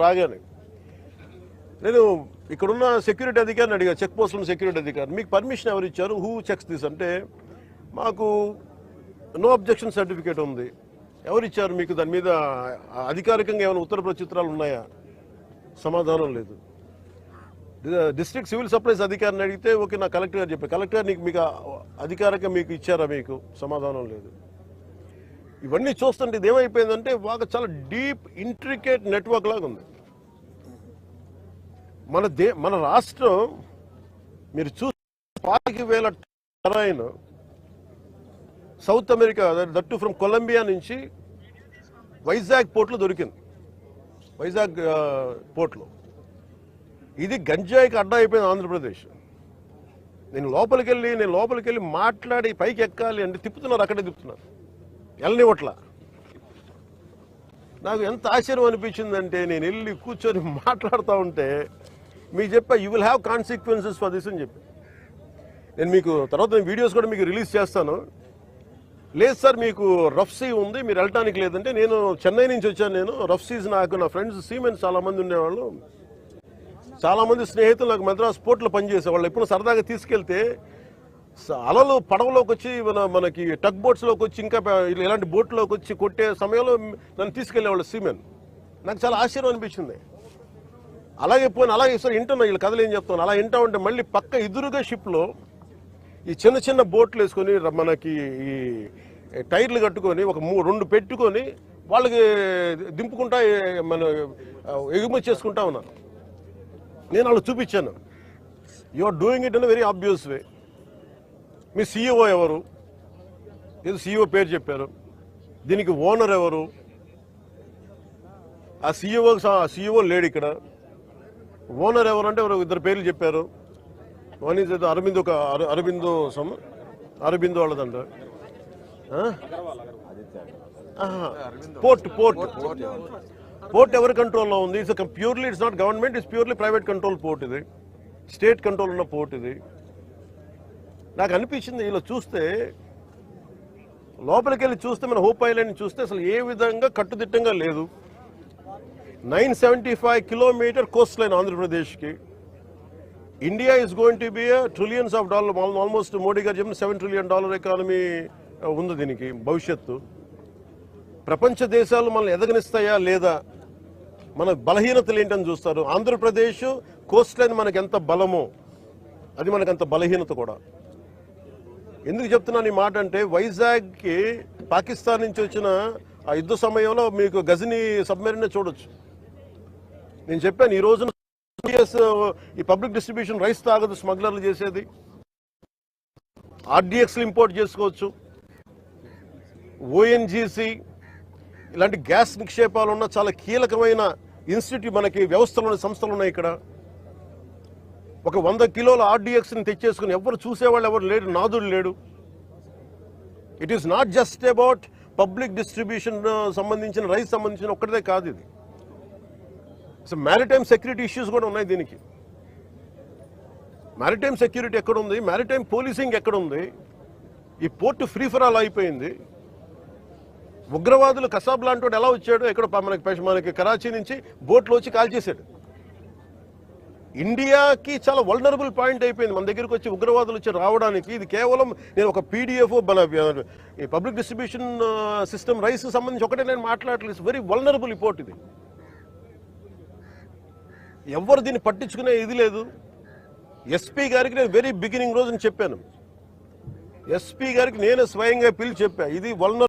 రాగానే నేను ఇక్కడున్న సెక్యూరిటీ అధికారిని అడిగా, చెక్ పోస్టుల సెక్యూరిటీ అధికారి, మీకు పర్మిషన్ ఎవరు ఇచ్చారు, హూ చెక్స్ దిస్ అంటే, మాకు నో అబ్జెక్షన్ సర్టిఫికేట్ ఉంది. ఎవరు ఇచ్చారు మీకు, దాని మీద అధికారికంగా ఏమైనా ఉత్తర ప్రత్యుత్తరాలు ఉన్నాయా? సమాధానం లేదు. డిస్ట్రిక్ట్ సివిల్ సప్లైస్ అధికారిని అడిగితే ఓకే, నా కలెక్టర్ గారు చెప్పారు. కలెక్టర్ నీకు మీకు అధికారికంగా మీకు ఇచ్చారా? మీకు సమాధానం లేదు. ఇవన్నీ చూస్తుంటే ఇది ఏమైపోయిందంటే బాగా చాలా డీప్ ఇంట్రికేట్ నెట్వర్క్ లాగా ఉంది. మన రాష్ట్రం మీరు చూస్తే 40,000 terrain South America, that from Colombia నుంచి వైజాగ్ పోర్ట్లో దొరికింది. వైజాగ్ పోర్ట్లో ఇది గంజాయికి అడ్డా అయిపోయింది ఆంధ్రప్రదేశ్. నేను లోపలికి వెళ్ళి మాట్లాడి పైకి ఎక్కాలి అంటే తిప్పుతున్నారు, అక్కడే తిప్పుతున్నారు, వెళ్ళనివ్వట్లా. నాకు ఎంత ఆశ్చర్యం అనిపించిందంటే, నేను వెళ్ళి కూర్చొని మాట్లాడుతూ ఉంటే మీకు చెప్పా, you will have consequences for this అని చెప్పి. నేను మీకు తర్వాత వీడియోస్ కూడా మీకు రిలీజ్ చేస్తాను. లేదు సార్ మీకు రఫ్ సీ ఉంది, మీరు వెళ్ళటానికి లేదంటే, నేను చెన్నై నుంచి వచ్చాను. నేను రఫ్ సీజ్, నాకు నా ఫ్రెండ్స్ సీమెన్స్ చాలామంది ఉండేవాళ్ళు, చాలామంది స్నేహితులు నాకు మద్రాస్ పోర్ట్లో పనిచేసేవాళ్ళు. ఎప్పుడు సరదాగా తీసుకెళ్తే అలలు పడవలోకి వచ్చి మనకి టగ్ బోట్స్లోకి వచ్చి ఇంకా ఇలాంటి బోట్లోకి వచ్చి కొట్టే సమయంలో నన్ను తీసుకెళ్లేవాళ్ళు సీమెన్. నాకు చాలా ఆశ్చర్యం అనిపించింది. అలాగే సార్ వింటున్నా, వీళ్ళ కథలు ఏం చెప్తాను, అలా వింటా ఉంటే మళ్ళీ పక్క ఎదురుగా షిప్లో ఈ చిన్న బోట్లు వేసుకొని మనకి ఈ టైర్లు కట్టుకొని ఒక 2 పెట్టుకొని వాళ్ళకి దింపుకుంటా మన ఎగుమతి చేసుకుంటా ఉన్నారు. నేను వాళ్ళు చూపించాను, you are doing it in very obvious way. మీ సీఈఓ ఎవరు? ఏదో సీఈఓ పేరు చెప్పారు. దీనికి ఓనర్ ఎవరు? ఆ సీఈఓ లేడు ఇక్కడ. ఓనర్ ఎవరు అంటే ఇద్దరు పేర్లు చెప్పారు. వన్ ఈజ్ అరబిందో వాళ్ళదంట. పోర్ట్ ఎవరి కంట్రోల్లో ఉంది? Purely it's not government, it's purely private control port. ఇది స్టేట్ కంట్రోల్ ఉన్న పోర్ట్. ఇది నాకు అనిపించింది, ఇలా చూస్తే లోపలికి వెళ్ళి చూస్తే మన హోప్ ఐలాండ్ చూస్తే అసలు ఏ విధంగా కట్టుదిట్టంగా లేదు. 975 కిలోమీటర్ కోస్ట్ లైన్ ఆంధ్రప్రదేశ్కి. India is going to be trillions of dollar, almost Modi గారు చెప్పిన $7 ట్రిలియన్ ఎకానమీ ఉంది దీనికి భవిష్యత్తు. ప్రపంచ దేశాలు మనల్ని ఎదగనిస్తాయా లేదా, మన బలహీనతలు ఏంటని చూస్తారు. ఆంధ్రప్రదేశ్ కోస్ట్ లైన్ మనకి ఎంత బలమో అది మనకంత బలహీనత కూడా. ఎందుకు చెప్తున్నాను ఈ మాట అంటే, వైజాగ్కి పాకిస్తాన్ నుంచి వచ్చిన ఆ యుద్ధ సమయంలో మీకు గజనీ సబ్మెరీన్ చూడొచ్చు. నేను చెప్పాను, ఈ రోజున ఈ పబ్లిక్ డిస్ట్రిబ్యూషన్ రైస్ తాగదు, స్మగ్లర్లు చేసేది. ఆర్డీఎక్స్లు ఇంపోర్ట్ చేసుకోవచ్చు. ఓఎన్జీసీ ఇలాంటి గ్యాస్ నిక్షేపాలు ఉన్న చాలా కీలకమైన ఇన్స్టిట్యూట్ మనకి వ్యవస్థలు సంస్థలు ఉన్నాయి ఇక్కడ. ఒక 100 కిలోల ఆర్డీఎక్స్ని తెచ్చేసుకుని ఎవరు చూసేవాళ్ళు ఎవరు లేడు, నాదుడు లేడు. It is not just about public distribution సంబంధించిన రైస్ సంబంధించిన ఒక్కటిదే కాదు ఇది. సో మ్యారిటైమ్ సెక్యూరిటీ ఇష్యూస్ కూడా ఉన్నాయి దీనికి. మ్యారిటైమ్ సెక్యూరిటీ ఎక్కడుంది? మ్యారిటైమ్ పోలీసింగ్ ఎక్కడుంది? ఈ పోర్టు ఫ్రీ ఫర్ ఆల్ అయిపోయింది. ఉగ్రవాదులు కసాబ్ లాంటి వాడు ఎలా వచ్చాడు, ఎక్కడ మనకి కరాచీ నుంచి బోట్లో వచ్చి కాల్చేశాడు. ఇండియాకి చాలా వల్నరబుల్ పాయింట్ అయిపోయింది మన దగ్గరికి వచ్చి ఉగ్రవాదులు వచ్చి రావడానికి. ఇది కేవలం నేను ఒక పీడిఎఫ్ ఈ పబ్లిక్ డిస్ట్రిబ్యూషన్ సిస్టమ్ రైస్ సంబంధించి ఒకటే నేను మాట్లాడలేదు. వెరీ వల్నరబుల్ ఈ పోర్ట్ ఇది. ఎవరు దీన్ని పట్టించుకునే ఇది లేదు. ఎస్పీ గారికి నేను వెరీ బిగినింగ్ రోజున చెప్పాను, ఎస్పీ గారికి నేనే స్వయంగా పిలిచి చెప్పా, ఇది వల్నరబుల్